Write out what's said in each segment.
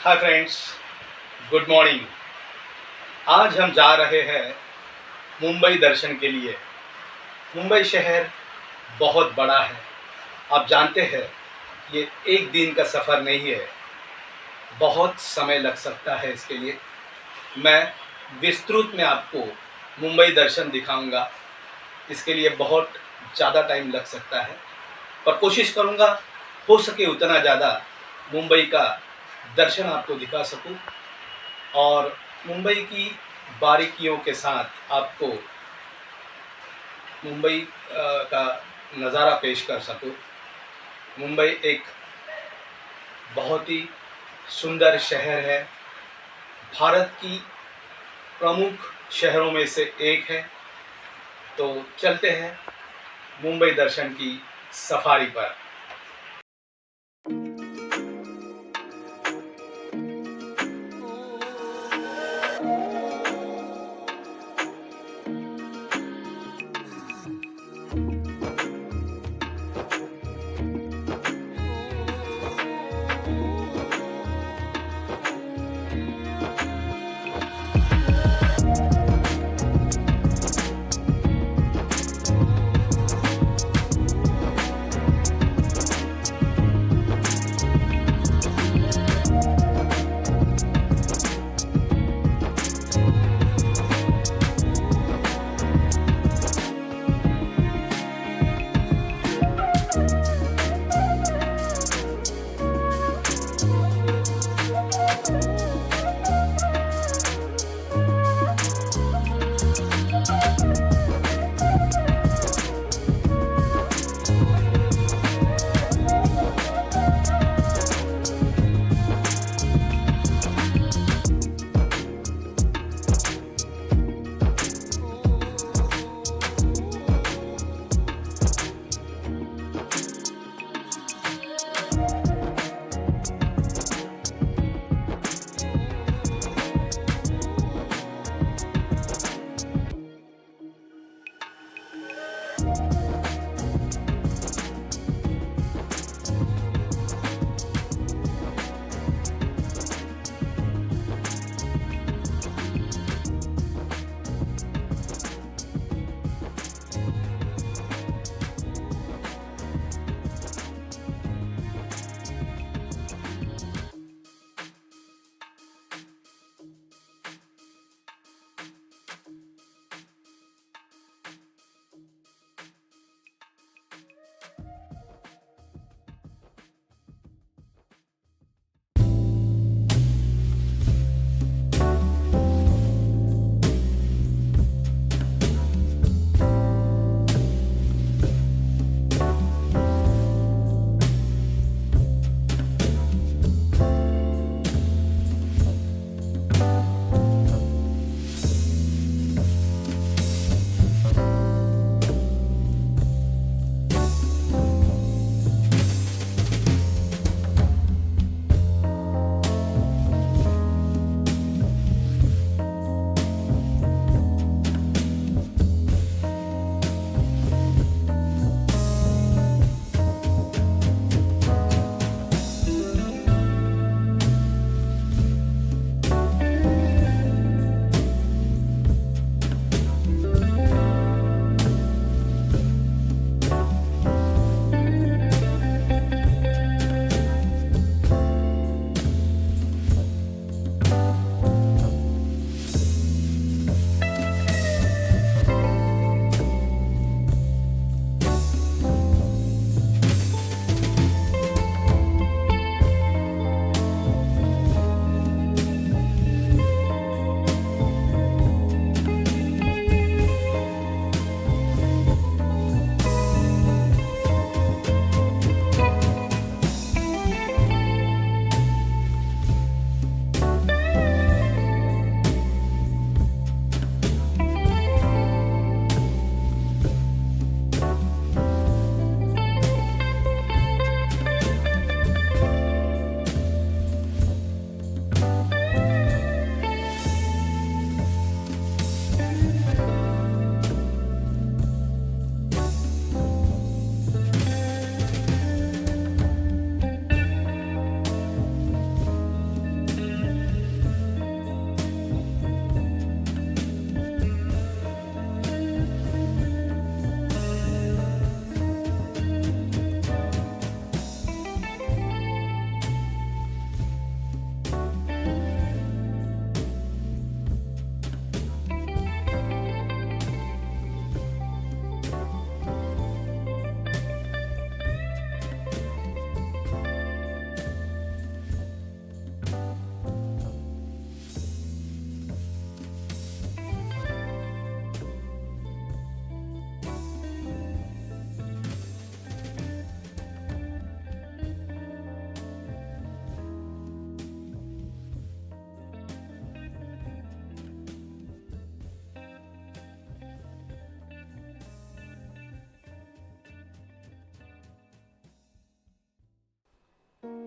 Hi friends, good morning. आज हम जा रहे हैं मुंबई दर्शन के लिए। मुंबई शहर बहुत बड़ा है। आप जानते हैं ये एक दिन का सफ़र नहीं है, बहुत समय लग सकता है इसके लिए। मैं विस्तृत में आपको मुंबई दर्शन दिखाऊंगा। इसके लिए बहुत ज़्यादा टाइम लग सकता है, पर कोशिश करूंगा हो सके उतना ज़्यादा मुंबई का दर्शन आपको दिखा सकूं और मुंबई की बारीकियों के साथ आपको मुंबई का नज़ारा पेश कर सकूं। मुंबई एक बहुत ही सुंदर शहर है, भारत की प्रमुख शहरों में से एक है। तो चलते हैं मुंबई दर्शन की सफारी पर।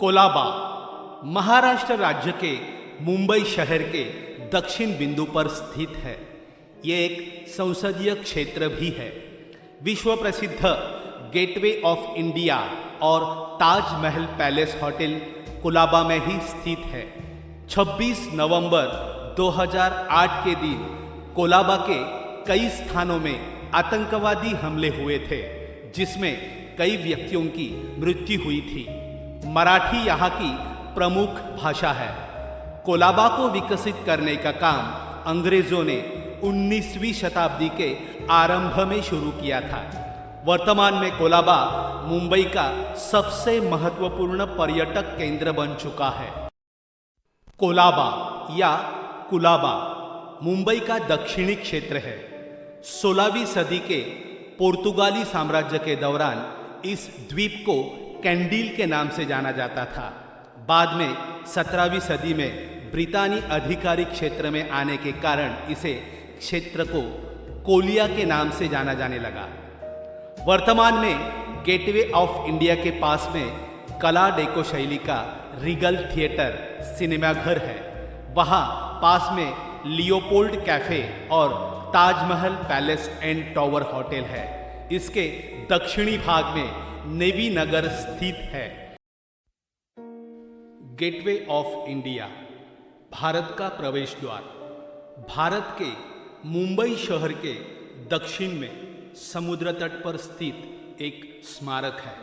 कोलाबा महाराष्ट्र राज्य के मुंबई शहर के दक्षिण बिंदु पर स्थित है। ये एक संसदीय क्षेत्र भी है। विश्व प्रसिद्ध गेटवे ऑफ इंडिया और ताजमहल पैलेस होटल कोलाबा में ही स्थित है। 26 नवंबर 2008 के दिन कोलाबा के कई स्थानों में आतंकवादी हमले हुए थे, जिसमें कई व्यक्तियों की मृत्यु हुई थी। मराठी यहाँ की प्रमुख भाषा है। कोलाबा को विकसित करने का काम अंग्रेजों ने 19वीं शताब्दी के आरंभ में शुरू किया था। वर्तमान में कोलाबा मुंबई का सबसे महत्वपूर्ण पर्यटक केंद्र बन चुका है। कोलाबा या कुलाबा मुंबई का दक्षिणी क्षेत्र है। 16वीं सदी के पुर्तगाली साम्राज्य के दौरान इस द्वीप को कैंडिल के नाम से जाना जाता था। बाद में 17वीं सदी में ब्रितानी आधिकारिक क्षेत्र में आने के कारण इसे क्षेत्र को कोलिया के नाम से जाना जाने लगा। वर्तमान में गेटवे ऑफ इंडिया के पास में कला डेको शैली का रीगल थिएटर सिनेमाघर है। वहाँ पास में लियोपोल्ड कैफे और Taj Mahal palace and tower hotel है। इसके दक्षिणी भाग में नेवी नगर स्थित है। गेटवे ऑफ इंडिया भारत का प्रवेश द्वार। भारत के मुंबई शहर के दक्षिण में समुद्र तट पर स्थित एक स्मारक है।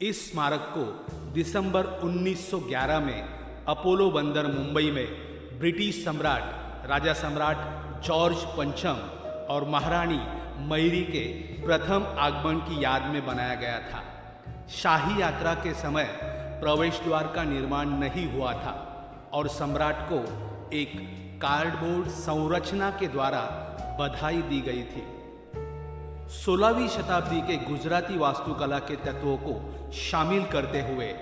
इस स्मारक को दिसंबर 1911 में अपोलो बंदर मुंबई में ब्रिटिश सम्राट राजा सम्राट जॉर्ज पंचम और महारानी मैरी के प्रथम आगमन की याद में बनाया गया था। शाही यात्रा के समय प्रवेश द्वार का निर्माण नहीं हुआ था और सम्राट को एक कार्डबोर्ड संरचना के द्वारा बधाई दी गई थी। 16वीं शताब्दी के गुजराती वास्तुकला के तत्वों को शामिल करते हुए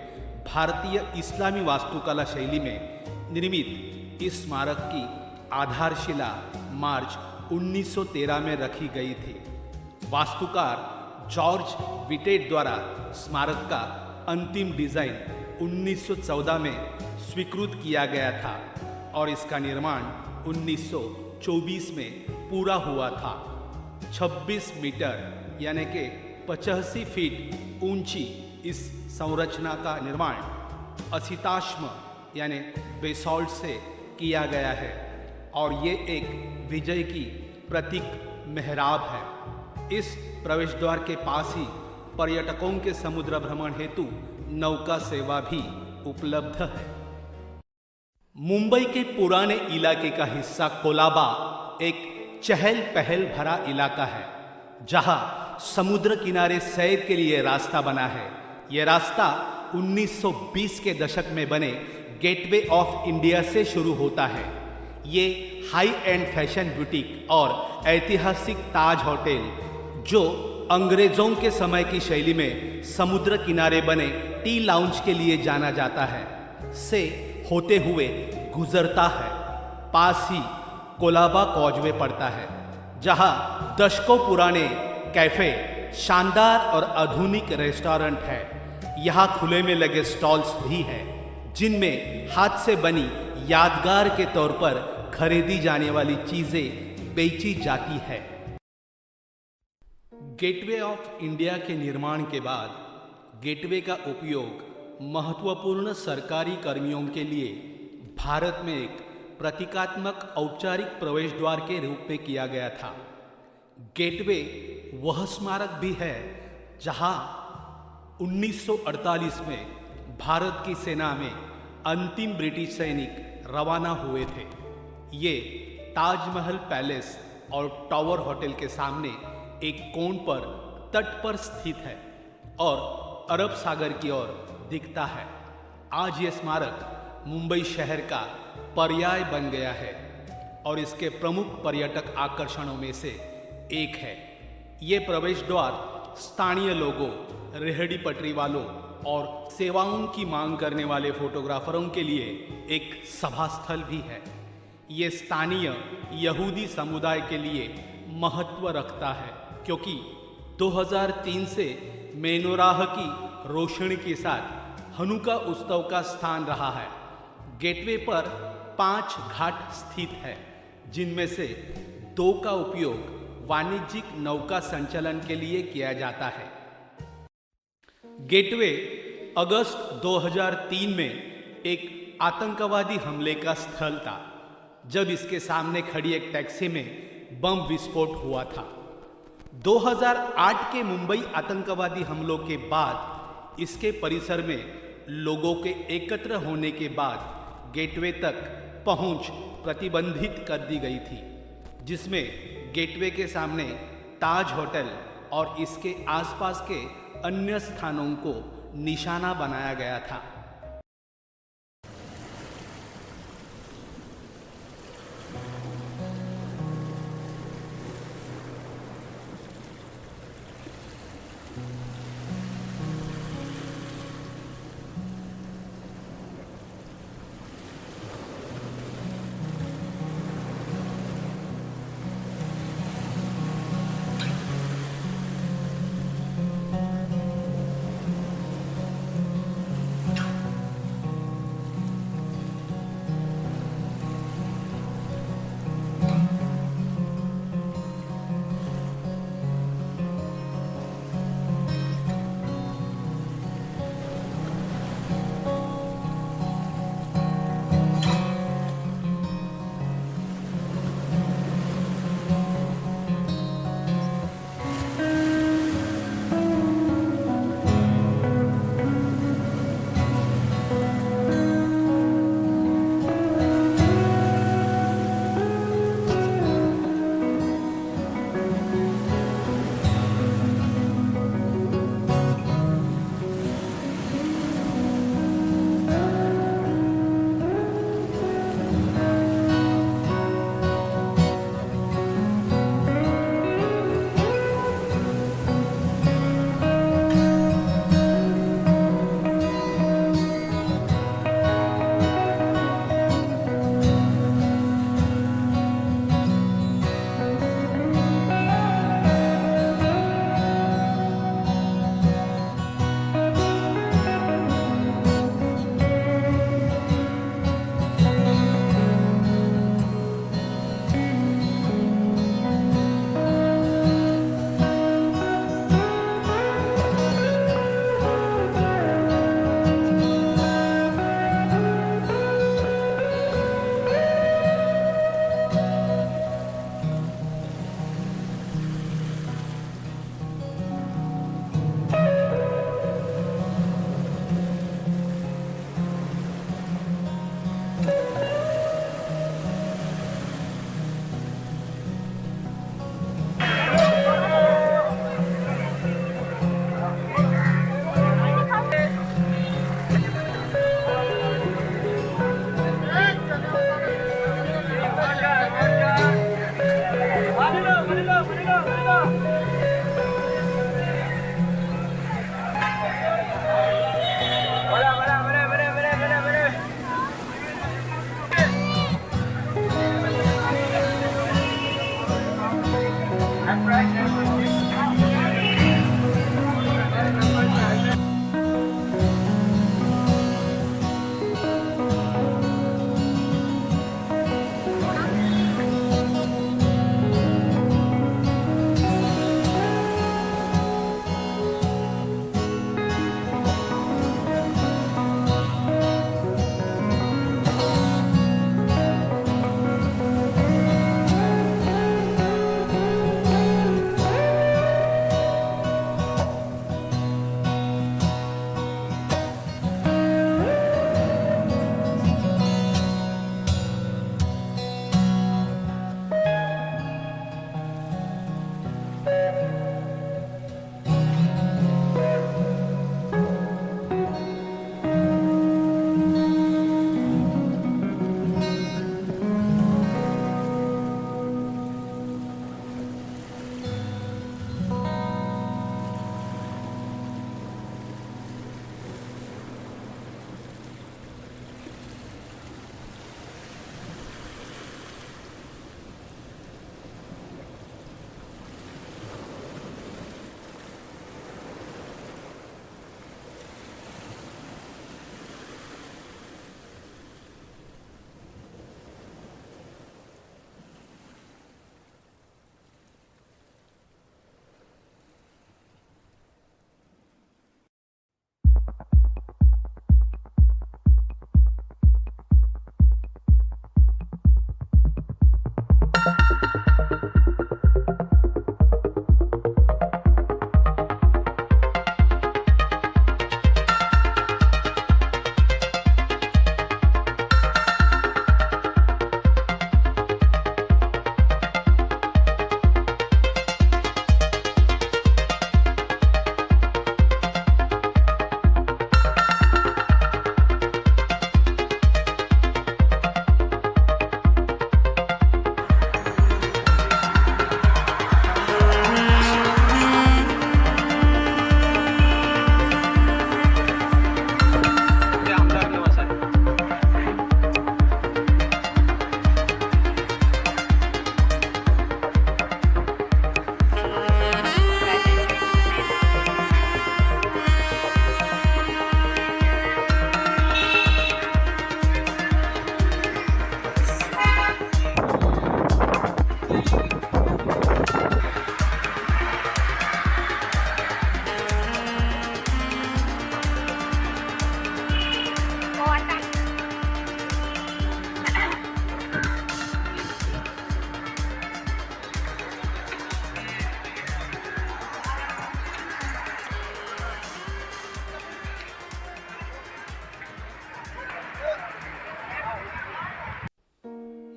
भारतीय इस्लामी वास्तुकला शैली में निर्मित इस स्मारक की आधारशिला मार्च 1913 में रखी गई थी। वास्तुकार जॉर्ज विटेट द्वारा स्मारक का अंतिम डिजाइन 1914 में स्वीकृत किया गया था और इसका निर्माण 1924 में पूरा हुआ था। 26 मीटर यानी कि 85 फीट ऊंची इस संरचना का निर्माण असिताश्म यानी बेसॉल्ट से किया गया है और ये एक विजय की प्रतीक मेहराब है। इस प्रवेश द्वार के पास ही पर्यटकों के समुद्र भ्रमण हेतु नौका सेवा भी उपलब्ध है। मुंबई के पुराने इलाके का हिस्सा कोलाबा एक चहल पहल भरा इलाका है, जहां समुद्र किनारे सैर के लिए रास्ता बना है। यह रास्ता 1920 के दशक में बने गेटवे ऑफ इंडिया से शुरू होता है। ये हाई एंड फैशन बुटीक और ऐतिहासिक ताज होटल, जो अंग्रेजों के समय की शैली में समुद्र किनारे बने टी लाउंज के लिए जाना जाता है, से होते हुए गुजरता है। पास ही कोलाबा कॉजवे पड़ता है, जहां दशकों पुराने कैफे, शानदार और आधुनिक रेस्टोरेंट है। यहाँ खुले में लगे स्टॉल्स भी हैं, जिनमें हाथ से बनी यादगार के तौर पर खरीदी जाने वाली चीजें बेची जाती है। गेटवे ऑफ इंडिया के निर्माण के बाद गेटवे का उपयोग महत्वपूर्ण सरकारी कर्मियों के लिए भारत में एक प्रतीकात्मक औपचारिक प्रवेश द्वार के रूप में किया गया था। गेटवे वह स्मारक भी है जहां 1948 में भारत की सेना में अंतिम ब्रिटिश सैनिक रवाना हुए थे। ये ताजमहल पैलेस और टावर होटल के सामने एक कोण पर तट पर स्थित है और अरब सागर की ओर दिखता है। आज यह स्मारक मुंबई शहर का पर्याय बन गया है और इसके प्रमुख पर्यटक आकर्षणों में से एक है। ये प्रवेश द्वार स्थानीय लोगों, रेहड़ी पटरी वालों और सेवाओं की मांग करने वाले फोटोग्राफरों के लिए एक सभा स्थल भी है। ये स्थानीय यहूदी समुदाय के लिए महत्व रखता है, क्योंकि 2003 से मेनोराह की रोशनी के साथ हनुका उत्सव का स्थान रहा है। गेटवे पर 5 घाट स्थित है, जिनमें से 2 का उपयोग वाणिज्यिक नौका संचालन के लिए किया जाता है। गेटवे अगस्त 2003 में एक आतंकवादी हमले का स्थल था, जब इसके सामने खड़ी एक टैक्सी में बम विस्फोट हुआ था। 2008 के मुंबई आतंकवादी हमलों के बाद इसके परिसर में लोगों के एकत्र होने के बाद गेटवे तक पहुंच प्रतिबंधित कर दी गई थी, जिसमें गेटवे के सामने ताज होटल और इसके आसपास के अन्य स्थानों को निशाना बनाया गया था।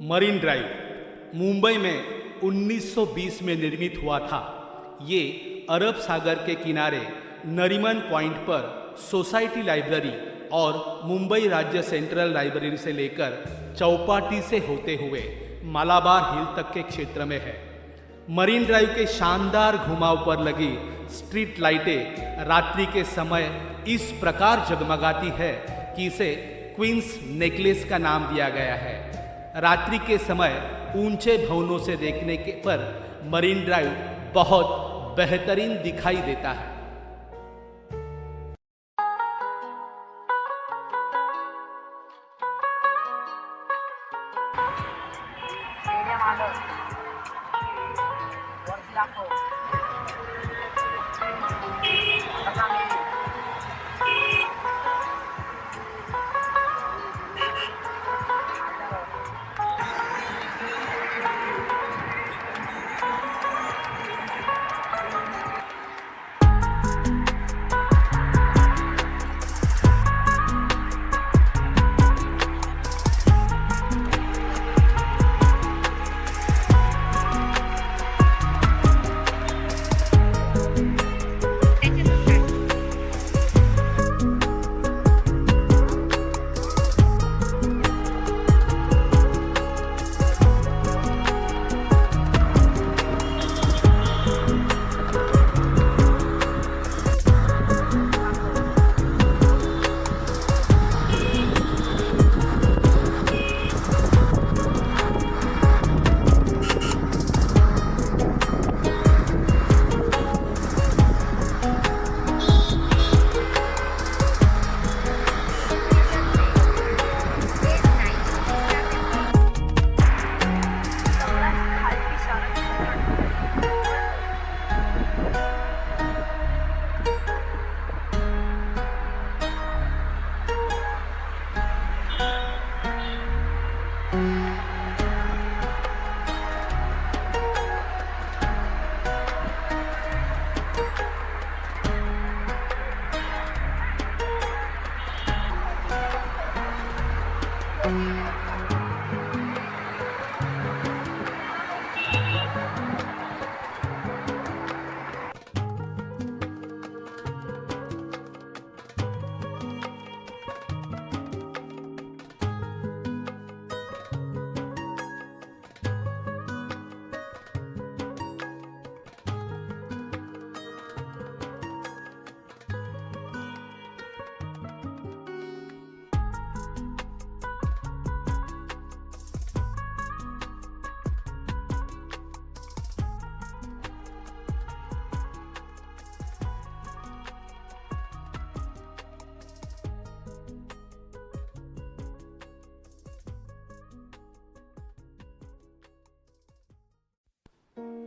मरीन ड्राइव मुंबई में 1920 में निर्मित हुआ था। ये अरब सागर के किनारे नरीमन पॉइंट पर सोसाइटी लाइब्रेरी और मुंबई राज्य सेंट्रल लाइब्रेरी से लेकर चौपाटी से होते हुए मालाबार हिल तक के क्षेत्र में है। मरीन ड्राइव के शानदार घुमाव पर लगी स्ट्रीट लाइटें रात्रि के समय इस प्रकार जगमगाती है कि इसे क्वींस नेकलेस का नाम दिया गया है। रात्रि के समय ऊंचे भवनों से देखने के पर मरीन ड्राइव बहुत बेहतरीन दिखाई देता है।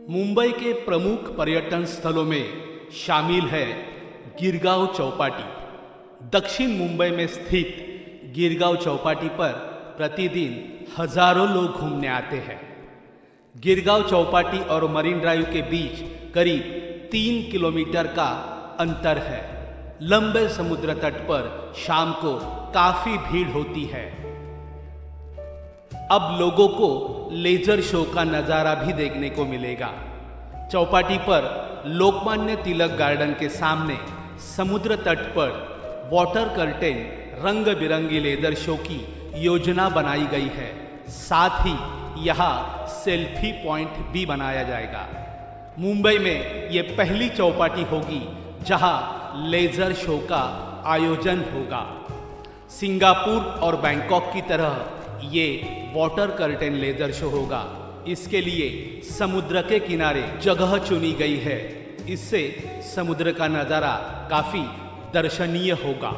मुंबई के प्रमुख पर्यटन स्थलों में शामिल है गिरगांव चौपाटी। दक्षिण मुंबई में स्थित गिरगांव चौपाटी पर प्रतिदिन हजारों लोग घूमने आते हैं। गिरगांव चौपाटी और मरीन ड्राइव के बीच करीब 3 किलोमीटर का अंतर है। लंबे समुद्र तट पर शाम को काफी भीड़ होती है। अब लोगों को लेजर शो का नज़ारा भी देखने को मिलेगा। चौपाटी पर लोकमान्य तिलक गार्डन के सामने समुद्र तट पर वाटर कर्टेन रंग बिरंगी लेजर शो की योजना बनाई गई है। साथ ही यहाँ सेल्फी पॉइंट भी बनाया जाएगा। मुंबई में ये पहली चौपाटी होगी जहाँ लेजर शो का आयोजन होगा। सिंगापुर और बैंकॉक की तरह ये वाटर कर्टेन लेजर शो होगा। इसके लिए समुद्र के किनारे जगह चुनी गई है। इससे समुद्र का नज़ारा काफ़ी दर्शनीय होगा।